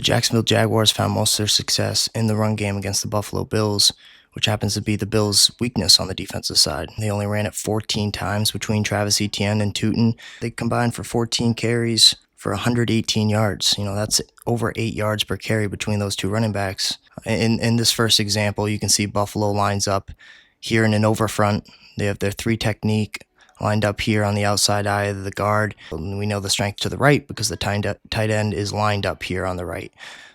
Jacksonville Jaguars found most of their success in the run game against the Buffalo Bills, which happens to be the Bills' weakness on the defensive side. They only ran it 14 times between Travis Etienne and Tootin. They combined for 14 carries for 118 yards. That's over 8 yards per carry between those two running backs. In this first example, you can see Buffalo lines up here in an over front. They have their three technique lined up here on the outside eye of the guard. And we know the strength to the right because the tight end is lined up here on the right.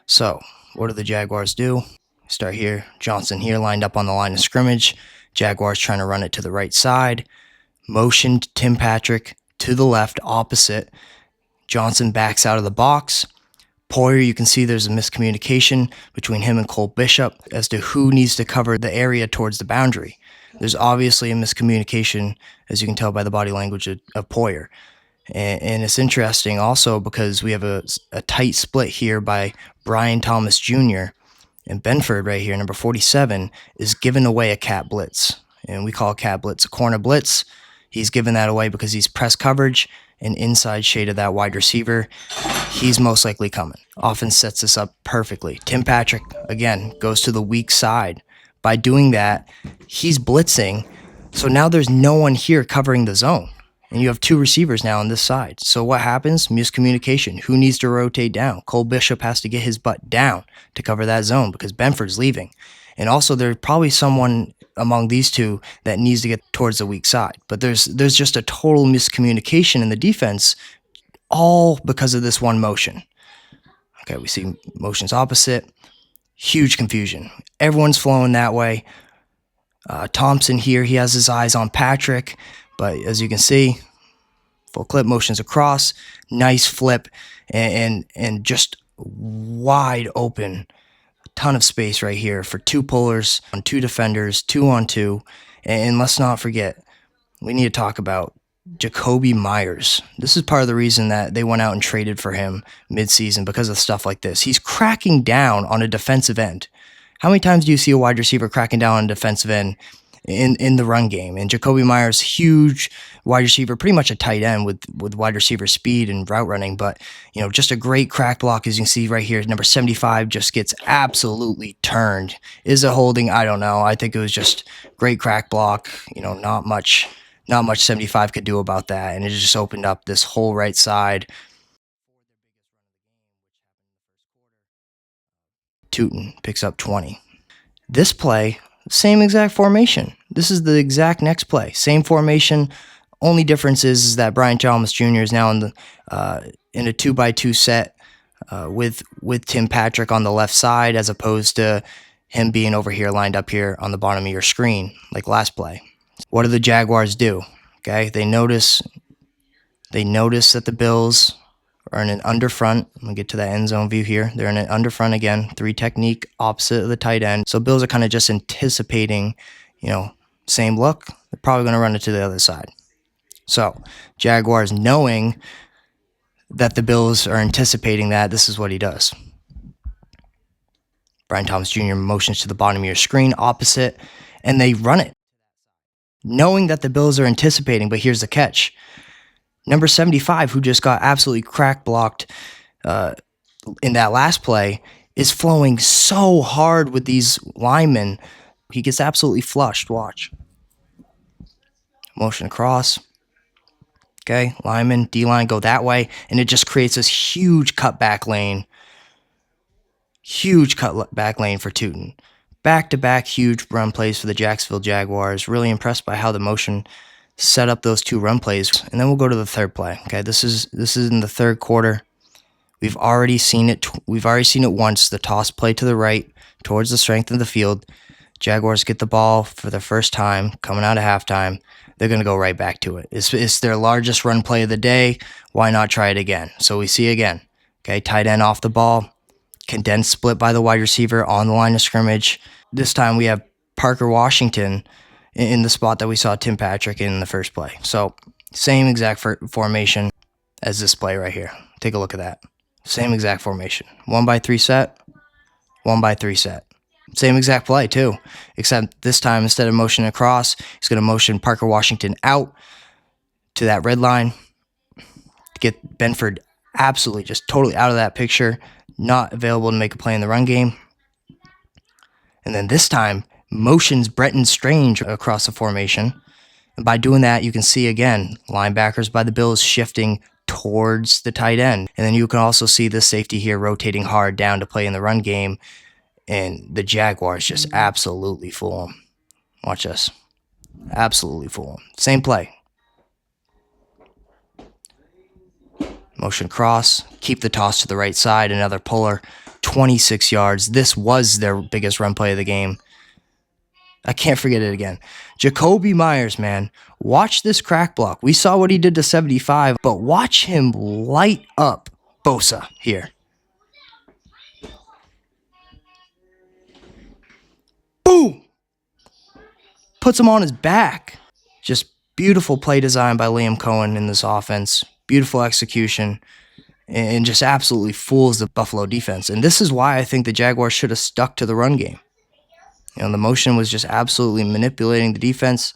So what do the Jaguars do? Start here. Johnson here lined up on the line of scrimmage. Jaguars trying to run it to the right side. Motioned Tim Patrick to the left opposite. Johnson backs out of the box. Poyer, you can see there's a miscommunication between him and Cole Bishop as to who needs to cover the area towards the boundary. There's obviously a miscommunication, as you can tell by the body language of Poyer. And it's interesting also because we have a tight split here by Brian Thomas Jr. And Benford right here, number 47, is giving away a cat blitz. And we call a cat blitz a corner blitz. He's giving that away because he's press coverage and inside shade of that wide receiver. He's most likely coming. Offense sets this up perfectly. Tim Patrick, again, goes to the weak side. By doing that, he's blitzing. So now there's no one here covering the zone. And you have two receivers now on this side. So what happens? Miscommunication. Who needs to rotate down? Cole Bishop has to get his butt down to cover that zone because Benford's leaving. And also there's probably someone among these two that needs to get towards the weak side. But there's just a total miscommunication in the defense, all because of this one motion. Okay, we see motions opposite. Huge confusion. Everyone's flowing that way. Thompson here, he has his eyes on Patrick. But as you can see, full clip motions across. Nice flip and just wide open. A ton of space right here for two pullers on two defenders, 2-on-2. And let's not forget, we need to talk about Jakobi Meyers. This is part of the reason that they went out and traded for him midseason because of stuff like this. He's cracking down on a defensive end. How many times do you see a wide receiver cracking down on a defensive end in the run game? And Jakobi Meyers, huge wide receiver, pretty much a tight end with wide receiver speed and route running, but just a great crack block, as you can see right here. Number 75 just gets absolutely turned. Is it holding? I don't know. I think it was just great crack block. Not much 75 could do about that, and it just opened up this whole right side. Tootin picks up 20. This play, same exact formation. This is the exact next play. Same formation. Only difference is that Brian Thomas Jr. is now in a 2x2 set with Tim Patrick on the left side, as opposed to him being over here lined up here on the bottom of your screen like last play. What do the Jaguars do? Okay, they notice that the Bills are in an under front. I'm going to get to that end zone view here. They're in an under front again, three technique opposite of the tight end. So Bills are kind of just anticipating, same look. They're probably going to run it to the other side. So Jaguars, knowing that the Bills are anticipating that, this is what he does. Brian Thomas Jr. motions to the bottom of your screen opposite, and they run it, knowing that the Bills are anticipating. But here's the catch. Number 75, who just got absolutely crack blocked in that last play, is flowing so hard with these linemen. He gets absolutely flushed. Watch. Motion across. Okay, lineman, D-line go that way, and it just creates this huge cutback lane. Huge cutback lane for Tootin. Back-to-back huge run plays for the Jacksonville Jaguars. Really impressed by how the motion set up those two run plays. And then we'll go to the third play. Okay, this is in the third quarter. We've already seen it. We've already seen it once. The toss play to the right towards the strength of the field. Jaguars get the ball for the first time coming out of halftime. They're going to go right back to it. It's their largest run play of the day. Why not try it again? So we see again. Okay, tight end off the ball. Condensed split by the wide receiver on the line of scrimmage. This time we have Parker Washington in the spot that we saw Tim Patrick in the first play. So same exact formation as this play right here. Take a look at that. Same exact formation. 1x3 set, 1x3 set. Same exact play too, except this time instead of motion across, he's going to motion Parker Washington out to that red line to get Benford absolutely just totally out of that picture, not available to make a play in the run game. And then this time, motions Bretton Strange across the formation. And by doing that, you can see again, linebackers by the Bills shifting towards the tight end. And then you can also see the safety here rotating hard down to play in the run game. And the Jaguars just absolutely fool him. Watch this. Absolutely fool him. Same play. Motion cross, keep the toss to the right side, another puller, 26 yards. This was their biggest run play of the game. I can't forget it again. Jakobi Meyers, man, watch this crack block. We saw what he did to 75, but watch him light up Bosa here. Boom! Puts him on his back. Just beautiful play design by Liam Cohen in this offense. Beautiful execution. And just absolutely fools the Buffalo defense. And this is why I think the Jaguars should have stuck to the run game. The motion was just absolutely manipulating the defense.